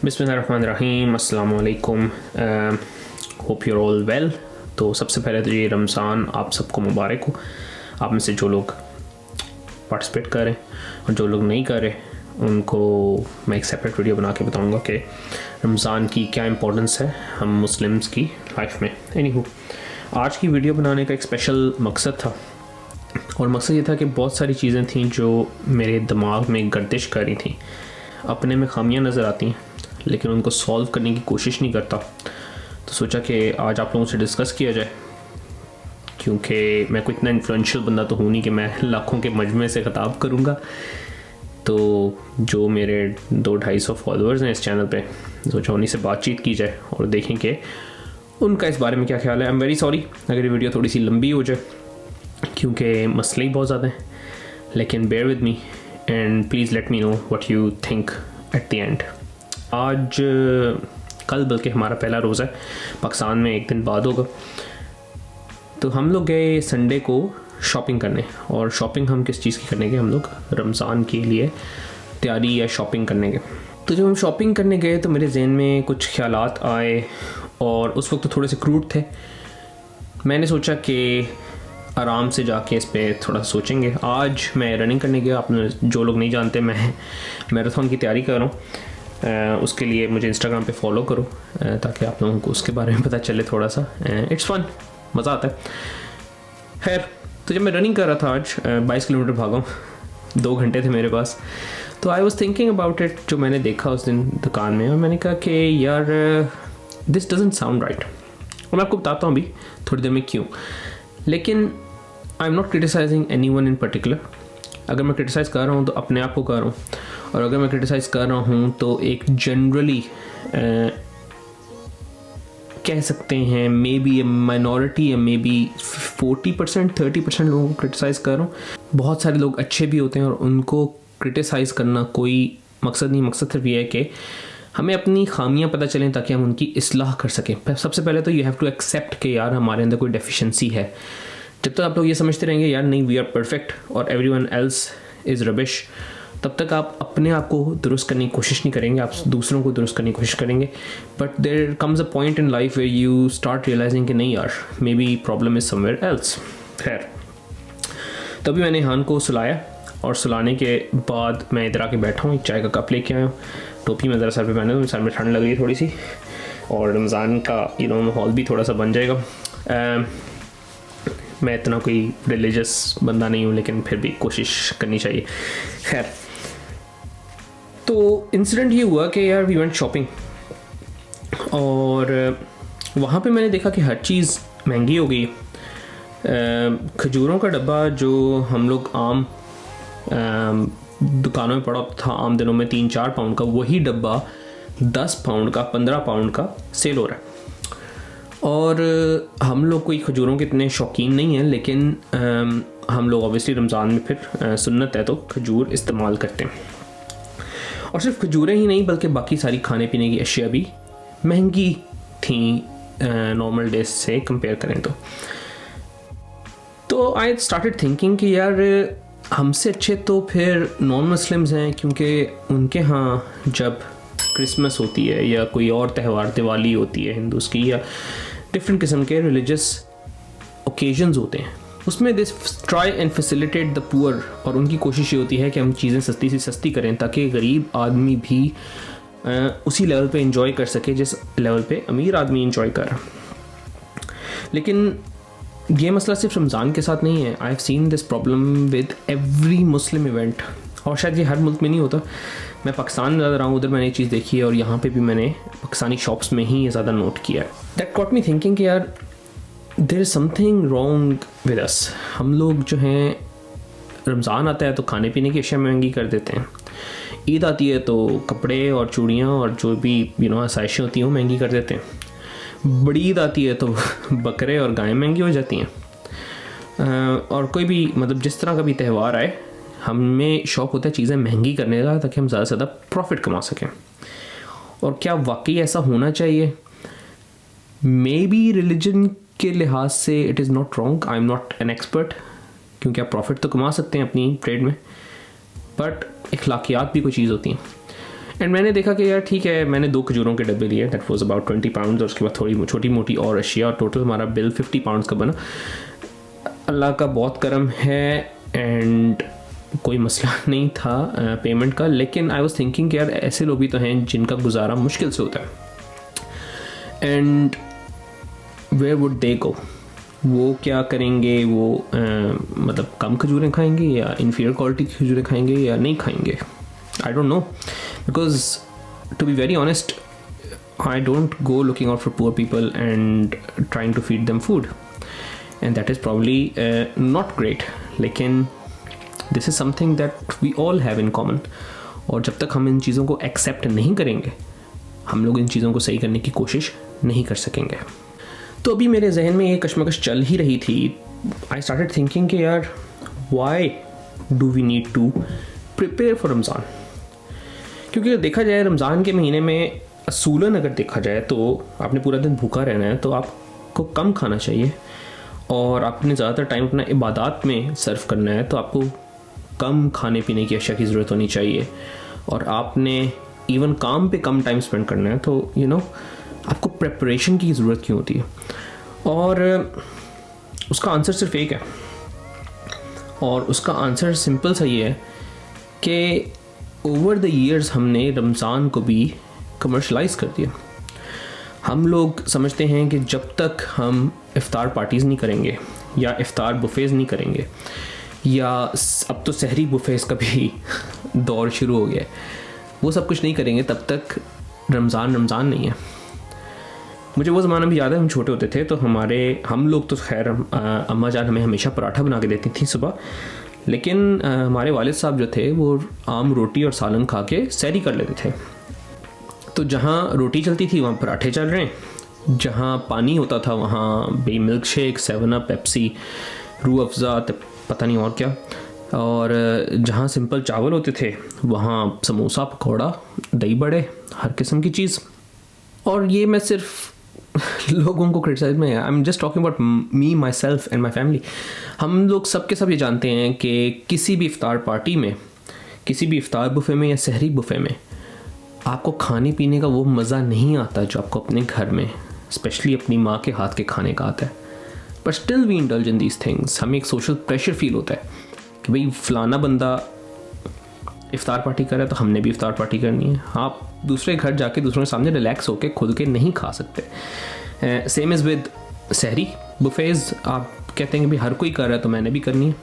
बिस्मिल्लाहिर्रहमानिर्रहीम, अस्सलाम वालेकुम। Hope your all well. तो सबसे पहले तो ये रमज़ान आप सबको मुबारक हो। आप में से जो लोग पार्टिसिपेट कर रहे हैं और जो लोग नहीं कर रहे उनको मैं एक सेपरेट वीडियो बना के बताऊंगा कि रमज़ान की क्या इंपॉर्टेंस है हम मुस्लिम्स की लाइफ में। एनीहू, आज की वीडियो बनाने का एक स्पेशल मकसद था और मकसद ये था कि बहुत सारी चीज़ें थीं जो मेरे दिमाग में गर्दिश कर रही थी। अपने में खामियां नज़र आती हैं लेकिन उनको सॉल्व करने की कोशिश नहीं करता। तो सोचा कि आज आप लोगों से डिस्कस किया जाए, क्योंकि मैं कोई इतना इन्फ्लुएंशियल बंदा तो हूँ नहीं कि मैं लाखों के मजमे से ख़िताब करूँगा। तो जो मेरे 200-250 फॉलोअर्स हैं इस चैनल पे, सोचा उन्हीं से बातचीत की जाए और देखें कि उनका इस बारे में क्या ख्याल है। आई एम वेरी सॉरी अगर ये वीडियो थोड़ी सी लंबी हो जाए, क्योंकि मसले ही बहुत ज़्यादा हैं, लेकिन bear with me and please let me know what you think at the end. आज कल बल्कि हमारा पहला रोज़ा है, पाकिस्तान में एक दिन बाद होगा। तो हम लोग गए संडे को शॉपिंग करने, और शॉपिंग हम किस चीज़ की करने गए, हम लोग रमज़ान के लिए तैयारी या शॉपिंग करने गए। तो जब हम शॉपिंग करने गए तो मेरे जहन में कुछ ख्यालात आए और उस वक्त तो थोड़े से क्रूड थे। मैंने सोचा कि आराम से जाके इस पर थोड़ा सोचेंगे। आज मैं रनिंग करने गया। आपने जो लोग नहीं जानते, मैं मैराथन की तैयारी कर रहा हूँ। उसके लिए मुझे इंस्टाग्राम पे फॉलो करो ताकि आप लोगों को उसके बारे में पता चले थोड़ा सा। इट्स फन, मज़ा आता है। खैर, तो जब मैं रनिंग कर रहा था आज 22 किलोमीटर भागा हूँ, 2 घंटे थे मेरे पास। तो I was thinking about it, जो मैंने देखा उस दिन दुकान में, और मैंने कहा कि यार दिस डजंट साउंड राइट। और मैं आपको बताता हूँ अभी थोड़ी देर में क्यों। लेकिन I am not criticising anyone in particular. अगर मैं क्रिटिसाइज़ कर रहा हूँ तो अपने आप को कर रहा हूँ, और अगर मैं क्रिटिसाइज़ कर रहा हूँ तो एक जनरली कह सकते हैं मे बी ए माइनॉरिटी या मे बी 40% 30% लोगों को क्रिटिसाइज़ कर रहा हूँ। बहुत सारे लोग अच्छे भी होते हैं और उनको क्रिटिसाइज़ करना कोई मकसद नहीं। मकसद सिर्फ ये है कि हमें अपनी खामियां पता चलें ताकि हम उनकी इस्लाह कर सकें। सबसे पहले तो यू हैव टू एक्सेप्ट कि यार हमारे अंदर कोई डेफिशिएंसी है। जब तक आप लोग ये समझते रहेंगे यार नहीं वी आर परफेक्ट और एवरीवन एल्स इज़ रबिश, तब तक आप अपने आप को दुरुस्त करने की कोशिश नहीं करेंगे, आप दूसरों को दुरुस्त करने की कोशिश करेंगे। But there comes a point in life where you start realising कि नहीं यार, maybe problem is somewhere else. खैर, तभी मैंने हान को सुलाया, और सुलाने के बाद मैं इधर आके बैठा हूँ, एक चाय का कप लेके आया हूँ, टोपी मैं ज़रा सर पे पहने हूँ, सर में ठंड लग रही है थोड़ी सी, और रमज़ान का माहौल भी थोड़ा सा बन जाएगा। मैं इतना कोई रिलीजियस बंदा नहीं हूँ, लेकिन फिर भी कोशिश करनी चाहिए। खैर, तो इंसिडेंट ये हुआ कि यार वी वेंट शॉपिंग, और वहाँ पे मैंने देखा कि हर चीज़ महंगी हो गई। खजूरों का डब्बा जो हम लोग आम दुकानों में पड़ा था आम दिनों में 3-4 पाउंड का, वही डब्बा 10 पाउंड का 15 पाउंड का सेल हो रहा है। और हम लोग कोई खजूरों के इतने शौकीन नहीं हैं, लेकिन हम लोग ऑब्वियसली रमज़ान में फिर सुन्नत है तो खजूर इस्तेमाल करते हैं। और सिर्फ खजूरें ही नहीं बल्कि बाकी सारी खाने पीने की अशिया भी महंगी थी नॉर्मल डेज से कंपेयर करें तो आई स्टार्टेड थिंकिंग कि यार हमसे अच्छे तो फिर नॉन मुस्लिम्स हैं, क्योंकि उनके यहाँ जब क्रिसमस होती है या कोई और त्यौहार, दिवाली होती है हिंदूज़ की, या डिफरेंट किस्म के रिलीजियस ओकेजन्स होते हैं, उसमें this try and facilitate the poor. और उनकी कोशिश ये होती है कि हम चीज़ें सस्ती से सस्ती करें ताकि गरीब आदमी भी उसी लेवल पे इंजॉय कर सके जिस लेवल पे अमीर आदमी इंजॉय कर। लेकिन ये मसला सिर्फ रमज़ान के साथ नहीं है। I have seen this problem with every Muslim event, और शायद ये हर मुल्क में नहीं होता। मैं पाकिस्तान में ज़्यादा रहा हूँ, उधर मैंने ये चीज़ देखी है, और यहाँ पे भी मैंने पाकिस्तानी शॉप्स में ही ये ज़्यादा नोट किया है। दैट गॉट मी थिंकिंग कि यार there is something wrong with us. हम लोग जो हैं, रमज़ान आता है तो खाने पीने की अशिया महंगी कर देते हैं, ईद आती है तो कपड़े और चूड़ियाँ और जो भी आसाइशें होती हैं वो महंगी कर देते हैं, बड़ी ईद आती है तो बकरे और गायें महंगी हो जाती हैं। और कोई भी जिस तरह का भी त्यौहार आए, हमें शौक़ होता है चीज़ें महंगी करने का ताकि हम ज़्यादा से ज़्यादा प्रॉफिट कमा सकें। और क्या वाकई ऐसा होना चाहिए? मे बी रिलीजन के लिहाज से it is not wrong, I am not an expert, क्योंकि आप प्रॉफिट तो कमा सकते हैं अपनी ट्रेड में, बट इखलाकियात भी कोई चीज़ होती हैं। एंड मैंने देखा कि यार ठीक है, मैंने 2 खजूरों के डब्बे लिए, दैट वाज अबाउट 20 पाउंड, और उसके बाद थोड़ी छोटी मोटी और अशिया, और टोटल हमारा बिल 50 पाउंड का बना। अल्लाह का बहुत करम है एंड कोई मसला नहीं था पेमेंट का। लेकिन आई वाज थिंकिंग कि यार ऐसे लोग भी तो हैं जिनका गुजारा मुश्किल से होता है, एंड वेयर वुड दे गो, वो क्या करेंगे, वो मतलब कम खजूरें खाएंगे या इन्फीरियर क्वालिटी की खजूरें खाएंगे या नहीं खाएंगे, I don't know, because to be very honest I don't go looking out for poor people and trying to feed them food, and that is probably not great, लेकिन this is something that we all have in common, और जब तक हम इन चीज़ों को accept नहीं करेंगे हम लोग इन चीज़ों को सही करने की कोशिश नहीं कर सकेंगे। तो अभी मेरे जहन में ये कश्मकश चल ही रही थी। I started thinking कि यार why do we need to prepare for Ramzan, क्योंकि अगर देखा जाए रमज़ान के महीने में असूलन अगर देखा जाए तो आपने पूरा दिन भूखा रहना है, तो आपको कम खाना चाहिए, और आपने ज़्यादातर टाइम अपना इबादत में सर्व करना है, तो आपको कम खाने पीने की अशिया की ज़रूरत होनी चाहिए, और आपने इवन काम पे कम टाइम स्पेंड करना है, तो यू नो आपको प्रेपरेशन की ज़रूरत क्यों होती है। और उसका आंसर सिर्फ एक है, और उसका आंसर सिंपल सा ये है कि ओवर द ईयर्स हमने रमज़ान को भी कमर्शलाइज कर दिया। हम लोग समझते हैं कि जब तक हम इफ़्तार पार्टीज़ नहीं करेंगे या इफ़्तार बुफ़ेज़ नहीं करेंगे, या अब तो सहरी बुफ़ेज़ का भी दौर शुरू हो गया है, वो सब कुछ नहीं करेंगे तब तक रमज़ान नहीं है। मुझे वो ज़माना भी याद है, हम छोटे होते थे तो हम लोग तो खैर अम्मा जान हमें हमेशा पराठा बना के देती थी सुबह, लेकिन हमारे वालिद साहब जो थे वो आम रोटी और सालन खा के सहरी कर लेते थे। तो जहाँ रोटी चलती थी वहाँ पराठे चल रहे हैं, जहाँ पानी होता था वहाँ बे milk shake, 7 up, Pepsi, Rooh Afza, पता नहीं और क्या, और जहाँ सिंपल चावल होते थे वहाँ समोसा, पकौड़ा, दही बड़े, हर किस्म की चीज़। और ये मैं सिर्फ लोगों को क्रिटिसाइज में, I am just talking about me, my self and my family. हम लोग सब के सब ये जानते हैं कि किसी भी इफ़्तार पार्टी में, किसी भी इफ़्तार बुफ़े में या सहरी बुफ़े में आपको खाने पीने का वो मज़ा नहीं आता जो आपको अपने घर में, स्पेशली अपनी माँ के हाथ के खाने का आता है। But still we indulge in these things. हमें एक सोशल प्रेशर फील होता है कि भाई फ़लाना बंदा इफ़्तार पार्टी कर रहा है तो हमने भी इफ़्तार पार्टी करनी है। आप दूसरे घर जाके दूसरों के सामने रिलैक्स होकर खुद के नहीं खा सकते। सेम इज़ विद सहरी बुफेज़। आप कहते हैं कि भाई हर कोई कर रहा है तो मैंने भी करनी है।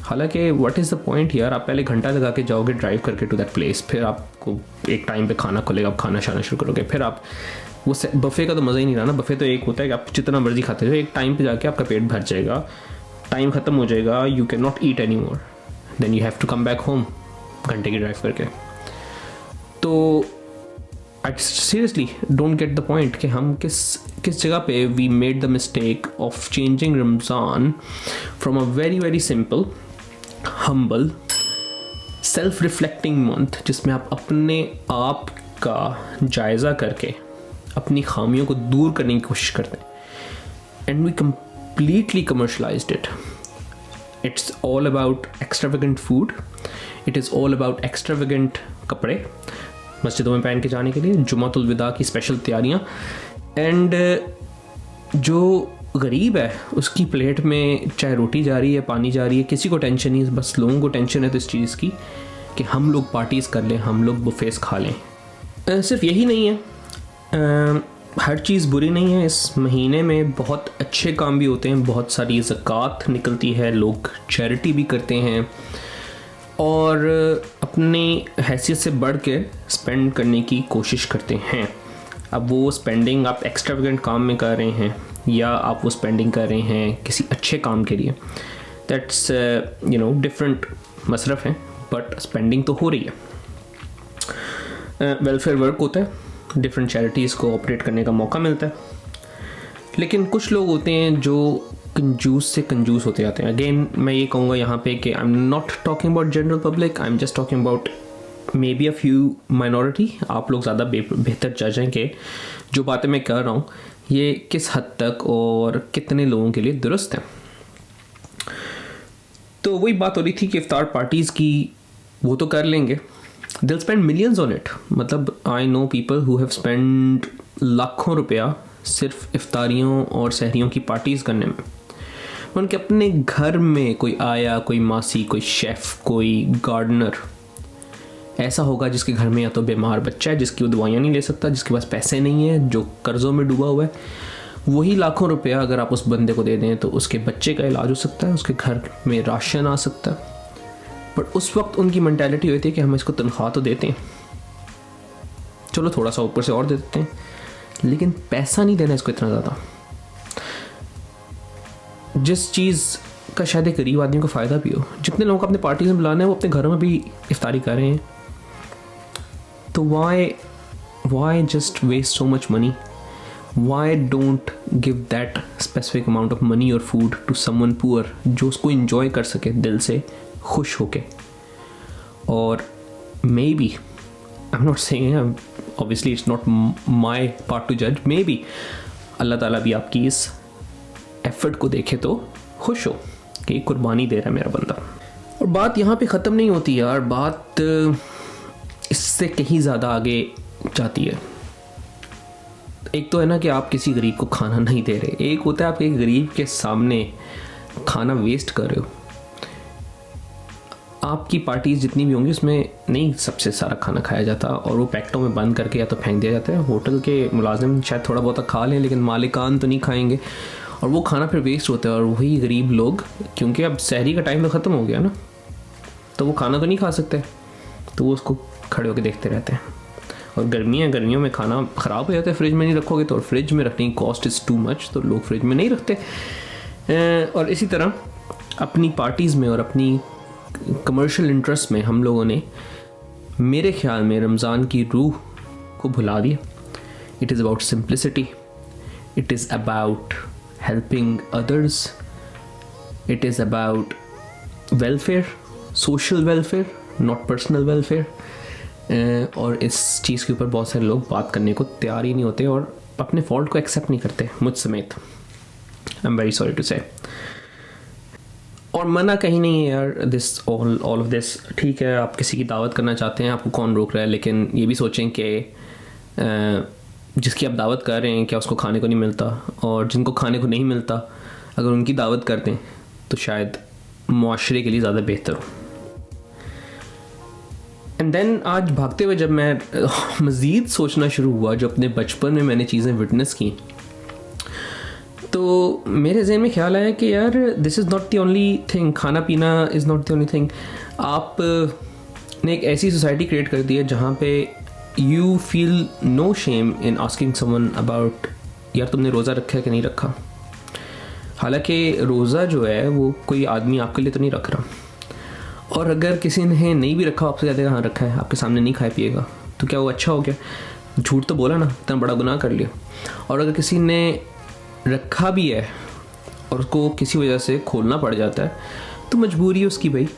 हालांकि व्हाट इज़ द पॉइंट यार, आप पहले घंटा लगा के जाओगे ड्राइव करके टू दैट प्लेस, फिर आपको एक टाइम पे खाना खुलेगा, आप खाना शाना शुरू करोगे, फिर आप वो बफ़े का तो मज़ा ही नहीं रहा ना। बफ़े तो एक होता है कि आप जितना मर्जी खाते रहो, एक टाइम पे जाके आपका पेट भर जाएगा, टाइम ख़त्म हो जाएगा, you can not eat any more, then you have to come back home घंटे की ड्राइव करके। तो I seriously don't get the point कि हम किस जगह पे we made the mistake of changing Ramzan from a very very simple, humble, self reflecting month जिसमें आप अपने आप का जायज़ा करके अपनी खामियों को दूर करने की कोशिश करते हैं, and we completely commercialized it. It's all about extravagant food. It is all about extravagant कपड़े मस्जिदों में पहन के जाने के लिए, जुमातुल विदा की स्पेशल तैयारियाँ, एंड जो गरीब है उसकी प्लेट में चाहे रोटी जा रही है, पानी जा रही है, किसी को टेंशन नहीं। बस लोगों को टेंशन है तो इस चीज़ की कि हम लोग पार्टीज़ कर लें, हम लोग बुफेस खा लें। सिर्फ यही नहीं है, हर चीज़ बुरी नहीं है। इस महीने में बहुत अच्छे काम भी होते हैं, बहुत सारी ज़कात निकलती है, लोग चैरिटी भी करते हैं और अपनी हैसियत से बढ़ के स्पेंड करने की कोशिश करते हैं। अब वो स्पेंडिंग आप एक्स्ट्रावेगेंट काम में कर रहे हैं या आप वो स्पेंडिंग कर रहे हैं किसी अच्छे काम के लिए, दैट्स डिफरेंट मसरफ़ हैं, बट स्पेंडिंग तो हो रही है। वेलफेयर वर्क होता है, डिफरेंट चैरिटीज़ को ऑपरेट करने का मौका मिलता है, लेकिन कुछ लोग होते हैं जो कंजूस से कंजूस होते जाते हैं। अगेन मैं ये कहूँगा यहाँ पे कि आई am not talking about general public, I am just talking about may be a few minority. आप लोग ज़्यादा बेहतर जज हैं कि जो बातें मैं कर रहा हूँ ये किस हद तक और कितने लोगों के लिए दुरुस्त हैं। तो वही बात हो रही थी कि इफ्तार पार्टीज़ की वो तो कर लेंगे, they'll spend millions on it. मतलब I know people who have spent लाखों रुपया सिर्फ इफ्तारियों और सहरियों की पार्टीज़ करने में. उनके अपने घर में कोई आया, कोई मासी, कोई शेफ़, कोई गार्डनर ऐसा होगा जिसके घर में या तो बीमार बच्चा है जिसकी वो दवाइयाँ नहीं ले सकता, जिसके पास पैसे नहीं है, जो कर्ज़ों में डूबा हुआ है. वही लाखों रुपया अगर आप उस बंदे को दे दें तो उसके बच्चे का इलाज हो सकता है, उसके घर में राशन आ सकता है. बट उस वक्त उनकी मेंटालिटी होती है कि हम इसको तनख्वाह तो देते हैं, चलो थोड़ा सा ऊपर से और दे देते हैं, लेकिन पैसा नहीं देना इसको इतना ज़्यादा. जिस चीज़ का शायद एक गरीब आदमी को फ़ायदा भी हो. जितने लोगों को अपने पार्टी में बुलाना है वो अपने घरों में भी इफ्तारी कर रहे हैं. तो why just waste so much money? Why don't give that specific amount of money और फूड टू समवन पुअर जो उसको इंजॉय कर सके दिल से, खुश होके. और may be, I am not saying, obviously it's not my part two जज, मे बी अल्लाह ताला भी आपकी इस एफर्ट को देखे तो खुश हो कि कुर्बानी दे रहा है मेरा बंदा. और बात यहाँ पे ख़त्म नहीं होती यार, बात इससे कहीं ज़्यादा आगे जाती है. एक तो है ना कि आप किसी गरीब को खाना नहीं दे रहे, एक होता है आप एक गरीब के सामने खाना वेस्ट कर रहे हो. आपकी पार्टीज जितनी भी होंगी उसमें नहीं सबसे सारा खाना खाया जाता और वो पैकेटों में बंद करके या तो फेंक दिया जाता है. होटल के मुलाजिम शायद थोड़ा बहुत खा लें लेकिन मालिकान तो नहीं खाएंगे और वो खाना फिर वेस्ट होता है. और वही गरीब लोग, क्योंकि अब सहरी का टाइम तो ख़त्म हो गया ना, तो वो खाना तो नहीं खा सकते, तो वो उसको खड़े होकर देखते रहते हैं. और गर्मियों में खाना ख़राब हो जाता है, फ्रिज में नहीं रखोगे तो, और फ्रिज में रखने की कॉस्ट इज़ टू मच, तो लोग फ्रिज में नहीं रखते. और इसी तरह अपनी पार्टीज़ में और अपनी कमर्शियल इंटरेस्ट में हम लोगों ने मेरे ख्याल में रमज़ान की रूह को भुला दिया. It is about simplicity, it is about helping others, it is about welfare, social welfare, not personal welfare. और इस चीज़ के ऊपर बहुत सारे लोग बात करने को तैयार ही नहीं होते और अपने फॉल्ट को एक्सेप्ट नहीं करते, मुझ समेत. I am very sorry to say. और मना कहीं नहीं है यार, दिस ऑल ऑफ दिस. ठीक है, आप किसी की दावत करना चाहते हैं, आपको कौन रोक रहा है, लेकिन ये भी सोचें कि जिसकी आप दावत कर रहे हैं क्या उसको खाने को नहीं मिलता, और जिनको खाने को नहीं मिलता अगर उनकी दावत कर दें तो शायद मुआशरे के लिए ज़्यादा बेहतर हो. एंड देन आज भागते हुए जब मैं मज़ीद सोचना शुरू हुआ, जो अपने बचपन में मैंने चीज़ें विटनेस की, तो मेरे जहन में ख्याल आया कि यार this is not the only thing, खाना पीना is not the only thing. आप ने एक ऐसी सोसाइटी क्रिएट कर दी है जहाँ पे you feel no shame in asking someone about यार तुमने रोज़ा रखा है कि नहीं रखा. हालांकि रोज़ा जो है वो कोई आदमी आपके लिए तो नहीं रख रहा, और अगर किसी ने नहीं भी रखा आपसे ज़्यादा हाँ रखा है, आपके सामने नहीं खाए पिएगा, तो क्या वो अच्छा हो गया? झूठ तो बोला ना, इतना बड़ा गुनाह कर लिया. और अगर किसी ने रखा भी है और उसको किसी वजह से खोलना पड़ जाता है तो मजबूरी है उसकी भाई.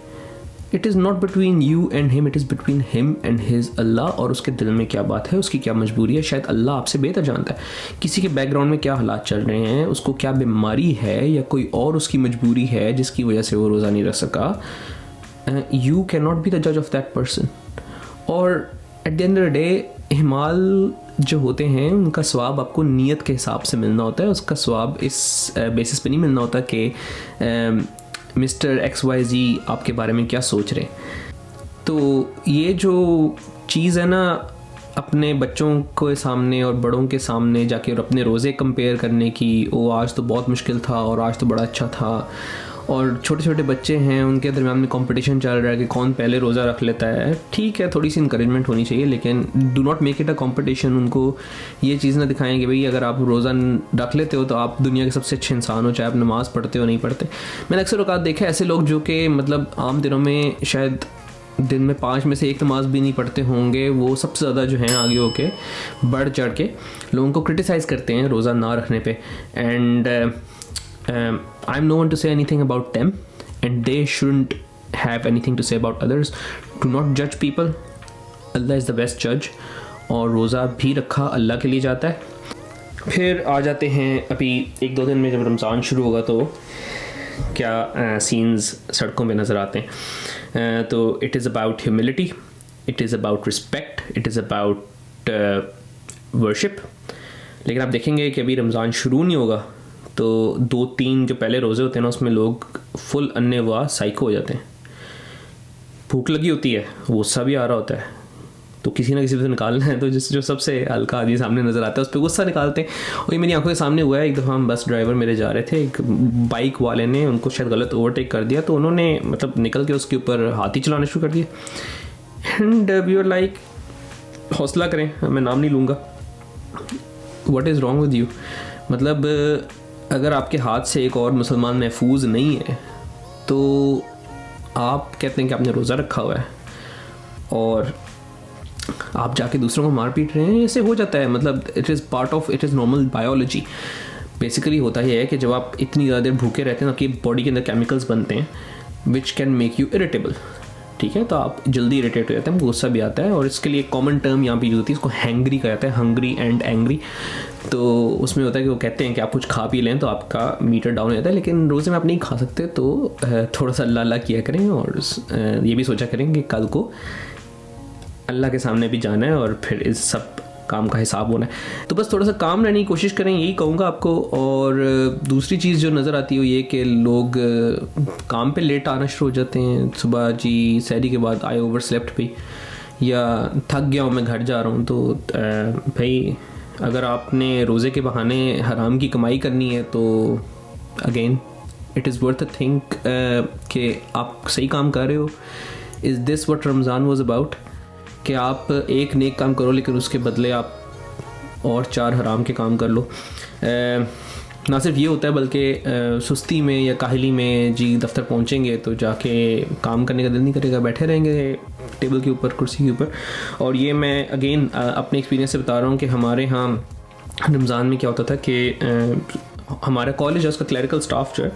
It is not between you and him, it is between him and his Allah. और उसके दिल में क्या बात है, उसकी क्या मजबूरी है, शायद अल्लाह आपसे बेहतर जानता है. किसी के बैकग्राउंड में क्या हालात चल रहे हैं, उसको क्या बीमारी है या कोई और उसकी मजबूरी है जिसकी वजह से वो रोज़ा नहीं रख सका. You can not be the जज ऑफ दैट पर्सन. और eight the end of the day हिमाल जो होते हैं उनका स्वाब आपको नीयत के हिसाब से मिलना होता है. उसका स्वाब इस बेसिस पे नहीं मिलना होता कि मिस्टर XYZ आपके बारे में क्या सोच रहे. तो ये जो चीज़ है ना, अपने बच्चों के सामने और बड़ों के सामने जाके और अपने रोज़े कंपेयर करने की, वो आज तो बहुत मुश्किल था और आज तो बड़ा अच्छा था, और छोटे छोटे बच्चे हैं उनके दरमियान में कंपटीशन चल रहा है कि कौन पहले रोज़ा रख लेता है. ठीक है, थोड़ी सी इंकरेजमेंट होनी चाहिए, लेकिन do not make it a competition. उनको ये चीज़ ना दिखाएं कि भाई अगर आप रोज़ा रख लेते हो तो आप दुनिया के सबसे अच्छे इंसान हो, चाहे आप नमाज़ पढ़ते हो नहीं पढ़ते. मैंने अक्सर औकात देखा ऐसे लोग जो कि मतलब आम दिनों में शायद दिन में 5 में से 1 नमाज़ भी नहीं पढ़ते होंगे, वो सबसे ज़्यादा जो हैं आगे होके बढ़ चढ़ के लोगों को क्रिटिसाइज़ करते हैं रोज़ा ना रखने पे. And I'm no one to say anything about them, and they shouldn't have anything to say about others. Do not judge people. Allah is the best judge. और रोज़ा भी रखा अल्लाह के लिए जाता है. फिर आ जाते हैं अभी 1-2 दिन में जब रमज़ान शुरू होगा तो क्या सीन्स सड़कों पे नज़र आते हैं. तो it is about humility, it is about respect, it is about worship. लेकिन आप देखेंगे कि अभी रमज़ान शुरू नहीं होगा तो 2-3 जो पहले रोज़े होते हैं ना उसमें लोग फुल अन्य व साइको हो जाते हैं। भूख लगी होती है, गुस्सा भी आ रहा होता है, तो किसी ना किसी से निकालना है तो जो सबसे हल्का आदमी सामने नज़र आता है उस पर गुस्सा निकालते हैं। और ये मेरी आंखों के सामने हुआ है। एक दफ़ा हम बस ड्राइवर मेरे जा रहे थे, एक बाइक वाले ने उनको शायद गलत ओवरटेक कर दिया, तो उन्होंने मतलब निकल के उसके ऊपर हाथी चलाना शुरू कर दिया। एंड वी आर लाइक, हौसला करें, मैं नाम नहीं लूँगा, what is wrong with you. मतलब अगर आपके हाथ से एक और मुसलमान महफूज नहीं है तो आप कहते हैं कि आपने रोज़ा रखा हुआ है और आप जाके दूसरों को मार पीट रहे हैं। ऐसे हो जाता है, मतलब it is part of, it is normal biology. Basically होता ही है कि जब आप इतनी ज़्यादा देर भूखे रहते हैं ना, आपकी बॉडी के अंदर केमिकल्स बनते हैं which can make you irritable. ठीक है, तो आप जल्दी इरिटेट हो जाते हैं, गुस्सा भी आता है। और इसके लिए कॉमन टर्म यहाँ पे यूज़ होती है, इसको हैंग्री कहा जाता है, हंग्री एंड एंग्री। तो उसमें होता है कि वो कहते हैं कि आप कुछ खा पी लें तो आपका मीटर डाउन हो जाता है, लेकिन रोज़े में आप नहीं खा सकते, तो थोड़ा सा अल्लाह अल्लाह किया करें और ये भी सोचा करें कि कल को अल्लाह के सामने भी जाना है और फिर इस सब काम का हिसाब होना है। तो बस थोड़ा सा काम रहने की कोशिश करें, यही कहूँगा आपको। और दूसरी चीज़ जो नज़र आती है ये कि लोग काम पे लेट आना शुरू हो जाते हैं। सुबह जी सहरी के बाद आई ओवर स्लेप्ट भी, या थक गया हूँ मैं घर जा रहा हूँ, तो भाई अगर आपने रोज़े के बहाने हराम की कमाई करनी है तो again it is worth a think कि आप सही काम कर रहे हो। Is this what Ramzan was about, कि आप एक नेक काम करो लेकिन उसके बदले आप और 4 हराम के काम कर लो। ना सिर्फ ये होता है बल्कि सुस्ती में या काहली में जी दफ्तर पहुंचेंगे तो जाके काम करने का दिल नहीं करेगा, बैठे रहेंगे टेबल के ऊपर, कुर्सी के ऊपर। और ये मैं अगेन अपने एक्सपीरियंस से बता रहा हूँ कि हमारे यहाँ रमज़ान में क्या होता था कि हमारा कॉलेज है, उसका क्लरिकल स्टाफ जो है,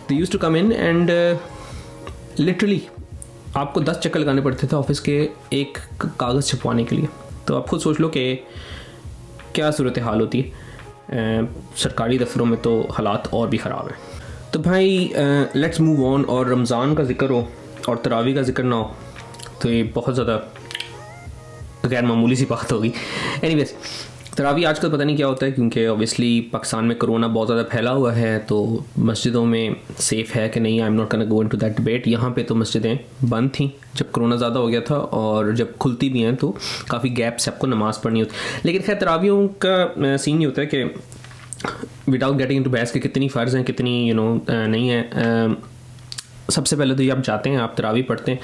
they used to come in and literally आपको 10 चक्कर लगाने पड़ते थे ऑफिस के एक कागज़ छपवाने के लिए। तो आप खुद सोच लो कि क्या सूरत हाल होती है। सरकारी दफ्तरों में तो हालात और भी ख़राब है। तो भाई लेट्स मूव ऑन। और रमज़ान का जिक्र हो और तरावी का जिक्र ना हो तो ये बहुत ज़्यादा गैर मामूली सी बात होगी। एनीवेज, तरावी आजकल पता नहीं क्या होता है, क्योंकि ऑब्वियसली पाकिस्तान में कोरोना बहुत ज़्यादा फैला हुआ है, तो मस्जिदों में सेफ़ है कि नहीं, आई am not gonna go into that debate. यहाँ पे तो मस्जिदें बंद थी जब कोरोना ज़्यादा हो गया था, और जब खुलती भी हैं तो काफ़ी गैप से आपको नमाज़ पढ़नी होती। लेकिन खैर तरावियों का सीन ये होता है कि विदाउट गेटिंग इनटू बहस के कितनी फ़र्ज़ हैं कितनी नहीं है। सबसे पहले तो ये आप जाते हैं, आप तरावी पढ़ते हैं,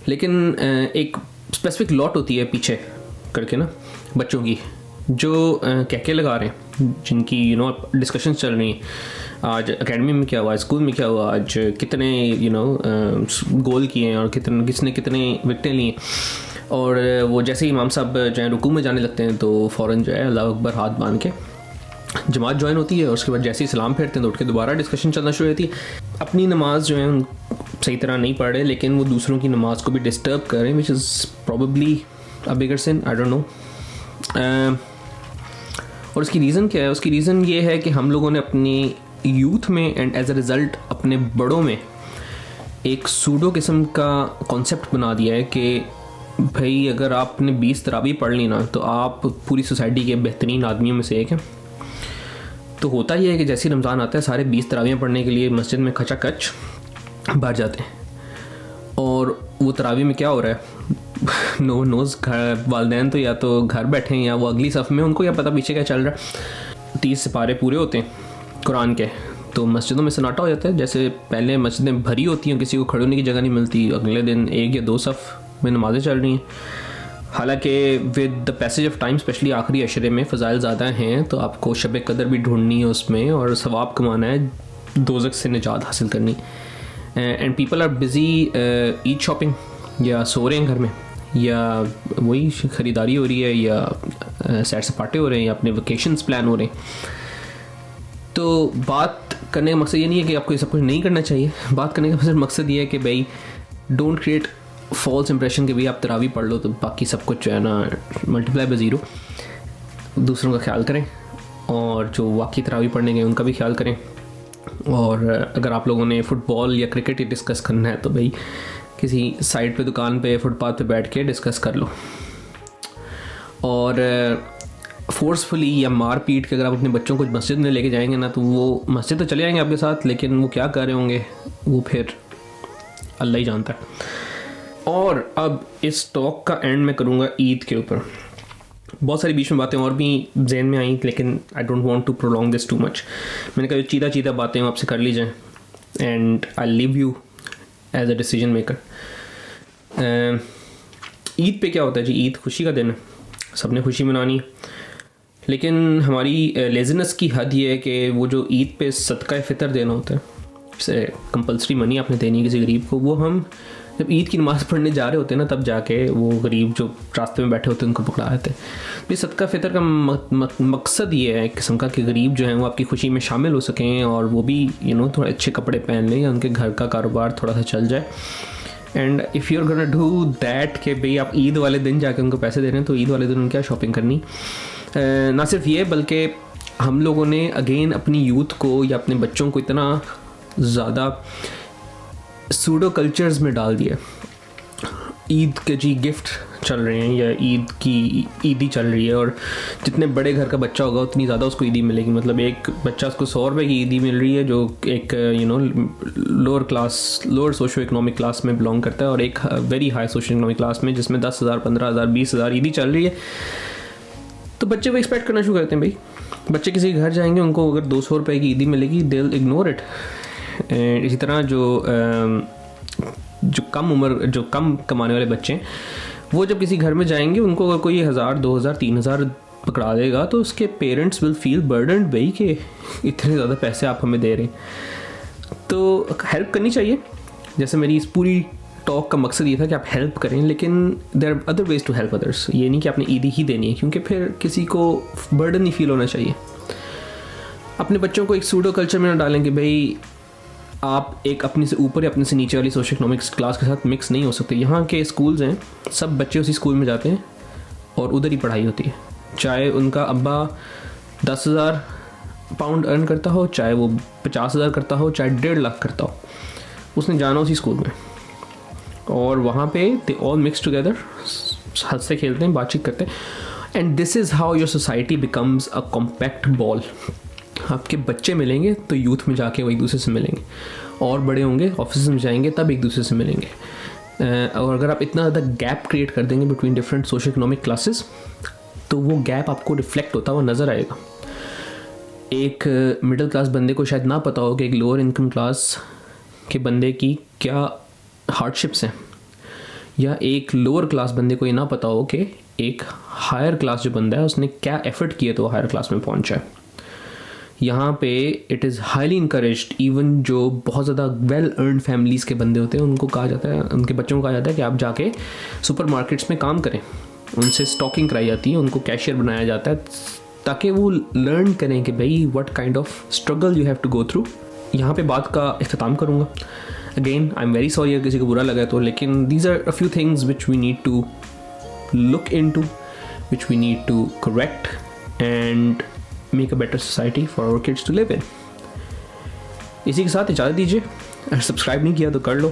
लेकिन एक स्पेसिफिक लॉट होती है पीछे करके ना बच्चों की, जो कहके लगा रहे हैं, जिनकी डिस्कशंस चल रही हैं, आज एकेडमी में क्या हुआ, स्कूल में क्या हुआ, आज कितने गोल किए हैं और किसने कितने विकटें ली हैं। और वो जैसे ही इमाम साहब जो है रुकू में जाने लगते हैं तो फ़ौरन जो है अल्लाह अकबर हाथ बांध के जमात ज्वाइन होती है, और उसके बाद जैसे ही सलाम फेरते हैं तो उठ के दोबारा डिस्कशन चलना शुरू होती है। अपनी नमाज जो है सही तरह नहीं पढ़ रहे, लेकिन वो दूसरों की नमाज को भी डिस्टर्ब कर रहे हैं, which is probably a bigger sin, I don't know. और उसकी रीज़न क्या है? उसकी रीज़न ये है कि हम लोगों ने अपनी यूथ में एंड एज अ रिज़ल्ट अपने बड़ों में एक सूडो किस्म का कॉन्सेप्ट बना दिया है कि भाई अगर आपने 20 तरावी पढ़ ली ना तो आप पूरी सोसाइटी के बेहतरीन आदमियों में से एक हैं। तो होता ही है कि जैसे रमज़ान आता है सारे 20 तरावियाँ पढ़ने के लिए मस्जिद में खचाखच भर जाते हैं, और वो तरावी में क्या हो रहा है नो नोज़। घर वालदैन तो या तो घर बैठे हैं या वो अगली सफ़ में, उनको क्या पता पीछे क्या चल रहा है। 30 सिपारे पूरे होते हैं कुरान के, तो मस्जिदों में सन्नाटा हो जाता है। जैसे पहले मस्जिदें भरी होती हैं, किसी को खड़े होने की जगह नहीं मिलती, अगले दिन 1 या 2 सफ़ में नमाज़ें चल रही हैं। हालांकि with the passage of time, specially आखिरी अशरे में फ़ज़ाइल ज़्यादा हैं, तो आपको शब कदर भी ढूंढनी है उसमें, और सवाब कमाना है, दोज़ख से निजात हासिल करनी। And people are busy Eid shopping, या सो रहे हैं घर में, या वही ख़रीदारी हो रही है, या सैर सपाटे हो रहे हैं, या अपने वेकेशंस प्लान हो रहे हैं। तो बात करने का मकसद ये नहीं है कि आपको ये सब कुछ नहीं करना चाहिए। बात करने का मकसद ये है कि भाई डोंट क्रिएट फॉल्स इंप्रेशन कि भाई आप तरावी पढ़ लो तो बाकी सब कुछ जो है ना मल्टीप्लाई बाय 0। दूसरों का ख्याल करें, और जो वाकई तरावी पढ़ने गए उनका भी ख्याल करें। और अगर आप लोगों ने फ़ुटबॉल या क्रिकेट ही डिस्कस करना है तो भाई किसी साइड पे दुकान पे फुटपाथ पे बैठ के डिस्कस कर लो। और फोर्सफुली या मार पीट के अगर आप अपने बच्चों को मस्जिद में लेके जाएंगे ना, तो वो मस्जिद तो चले जाएंगे आपके साथ, लेकिन वो क्या कर रहे होंगे वो फिर अल्लाह ही जानता है। और अब इस टॉक का एंड मैं करूँगा ईद के ऊपर। बहुत सारी बीच में बातें और भी जहन में आई, लेकिन I don't want to prolong this too much. मैंने कहा जो चीता बातें हैं आपसे कर लीजिए, and I leave you as a decision maker. Eid पे क्या होता है जी, ईद खुशी का दिन है, सबने खुशी मनानी, लेकिन हमारी लेजीनेस की हद ये है कि वो जो ईद पे सदका फ़ितर देना होता है, जैसे कंपलसरी मनी आपने देनी है किसी गरीब को, वो हम जब ईद की नमाज़ पढ़ने जा रहे होते हैं ना, तब जाके वो गरीब जो रास्ते में बैठे होते हैं उनको पकड़ा देते हैं। तो सदका फ़ितर का मकसद ये है एक किस्म का कि गरीब जो हैं वो आपकी खुशी में शामिल हो सकें, और वो भी थोड़े अच्छे कपड़े पहन लें, या उनके घर का कारोबार थोड़ा सा चल जाए। And if you are gonna do that कि भाई आप ईद वाले दिन जाके उनको पैसे दे रहे हैं, तो ईद वाले दिन उनकी क्या शॉपिंग करनी। ना सिर्फ ये, बल्कि हम लोगों ने अगेन अपनी यूथ को या अपने बच्चों को इतना ज़्यादा सूडो कल्चर्स में डाल दिया। ईद के जी गिफ्ट चल रहे हैं, या ईद की ईदी चल रही है, और जितने बड़े घर का बच्चा होगा उतनी ज़्यादा उसको ईदी मिलेगी। मतलब एक बच्चा उसको 100 रुपये की ईदी मिल रही है जो एक लोअर सोशो इकोनॉमिक क्लास में बिलोंग करता है, और एक very high socio economic class में जिसमें 10,000 15,000 20,000 ईदी चल रही है। तो बच्चे को एक्सपेक्ट करना शुरू करते हैं भाई, बच्चे किसी घर जाएंगे, उनको अगर 200 रुपये की ईदी मिलेगी, दे विल इग्नोर इट। इसी तरह जो कम कमाने वाले बच्चे हैं, वो जब किसी घर में जाएंगे, उनको अगर कोई 1,000 2,000 3,000 पकड़ा देगा, तो उसके पेरेंट्स विल फील बर्डन्ड भाई कि इतने ज़्यादा पैसे आप हमें दे रहे हैं। तो हेल्प करनी चाहिए, जैसे मेरी इस पूरी टॉक का मकसद ये था कि आप हेल्प करें, लेकिन there are other ways to help others. ये नहीं कि आपने ईदी ही देनी है, क्योंकि फिर किसी को बर्डन नहीं फील होना चाहिए। अपने बच्चों को एक सूडो कल्चर में ना डालें कि भाई आप एक अपने से ऊपर या अपने से नीचे वाली सोशल इकोनॉमिक्स क्लास के साथ मिक्स नहीं हो सकते। यहाँ के स्कूल्स हैं, सब बच्चे उसी स्कूल में जाते हैं और उधर ही पढ़ाई होती है, चाहे उनका अब्बा 10,000 पाउंड अर्न करता हो, चाहे वो 50,000 करता हो, चाहे 1.5 लाख करता हो, उसने जाना उसी स्कूल में। और वहाँ पे दे ऑल मिक्स टुगेदर, हंसते खेलते हैं, बातचीत करते हैं, and this is how your society becomes a compact ball. आपके बच्चे मिलेंगे तो यूथ में जाके वो एक दूसरे से मिलेंगे, और बड़े होंगे ऑफिस में जाएंगे तब एक दूसरे से मिलेंगे। और अगर आप इतना ज़्यादा गैप क्रिएट कर देंगे between different social economic classes, तो वो गैप आपको रिफ्लेक्ट होता हुआ नज़र आएगा। एक मिडिल क्लास बंदे को शायद ना पता हो कि एक लोअर इनकम क्लास के बंदे की क्या हार्डशिप्स हैं, या एक लोअर क्लास बंदे को ये ना पता हो कि एक हायर क्लास जो बंदा है उसने क्या एफर्ट किए तो हायर क्लास में पहुंचा है। यहाँ पे it is highly encouraged, even जो बहुत ज़्यादा वेल अर्न फैमिलीज़ के बंदे होते हैं उनको कहा जाता है, उनके बच्चों को कहा जाता है कि आप जाके सुपर मार्केट्स में काम करें, उनसे स्टॉकिंग कराई जाती है, उनको कैशियर बनाया जाता है, ताकि वो लर्न करें कि भाई what kind of struggle you have to go through. यहाँ पे बात का इख्तिताम करूँगा। Again I am very sorry अगर किसी को बुरा लगा तो, लेकिन these are a few things which we need to look into, which we need to correct and make a better society for our kids to live in. इसी के साथ इजाज़त दीजिए। अगर सब्सक्राइब नहीं किया तो कर लो,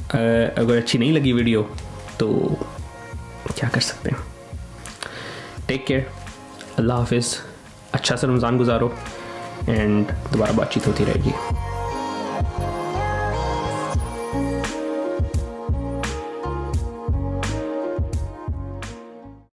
अगर अच्छी नहीं लगी वीडियो तो क्या कर सकते हैं। टेक केयर, अल्लाह हाफिज़, अच्छा सा रमज़ान गुजारो, एंड दोबारा बातचीत होती रहेगी।